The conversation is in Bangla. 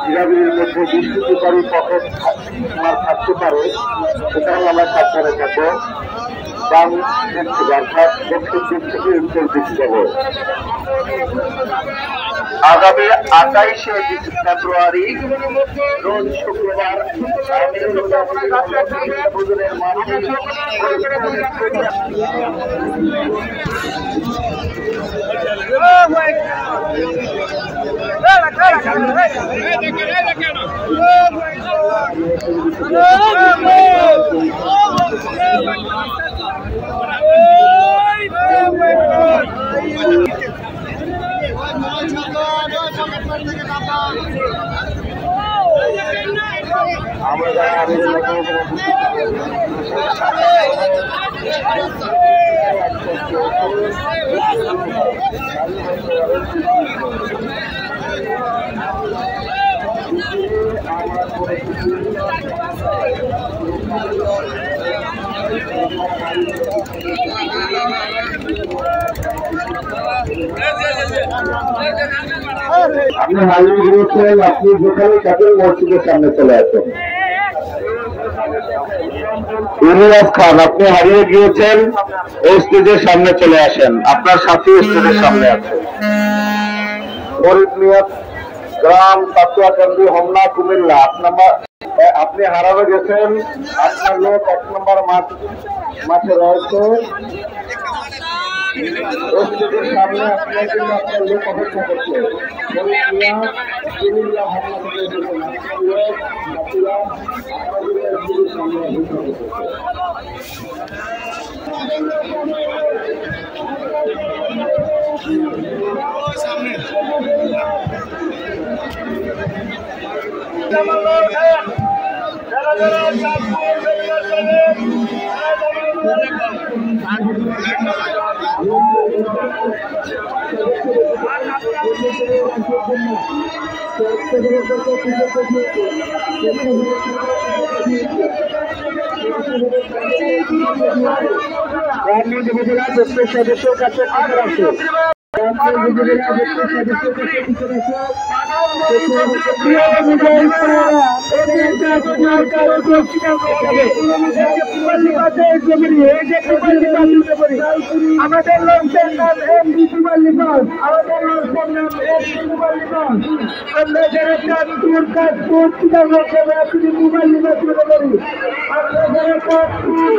ক্রীড়াবিদের মধ্যে দুষ্কৃতিকারী পকেট থাকতে পারে, সেটাই আমরা সাবধানে থাকবো। বাম দিক থেকে অর্থাৎ দক্ষিণ দিক থেকে উত্তর দিক যাব। আগামী 28শে ফেব্রুয়ারি রোজ শুক্রবার আপনি হারিয়ে গিয়েছেন, আপনি যেখানে থাকেন মসজিদের সামনে চলে আসেন। ইলিয়াস খান, আপনি হারিয়ে গিয়েছেন, এই স্টেজের সামনে চলে আসেন, আপনার সাথী স্টেজের সামনে আছে। ফরিদ মিয়া, গ্রাম পাতুয়াকান্দি, হোমনা, কুমিল্লা, আপনি হারানো গেছেন, আপনার লোক 1 নম্বর মাঠে রয়েছে। সামনে আপনার জন্য আপনার লোক অপেক্ষা করছে। সদস্যের কাছে আমাদের লোকের নাম এমডি সুমাল্লিপাল, আমাদের লোকের নাম এমডি সুমাল্লিপাল। আমরা যারা চাঁদপুর কাজপুর চিটাগঞ্জে আপনি সুমাল্লিপাল শুরু করি, আমরা যারা চাঁদপুর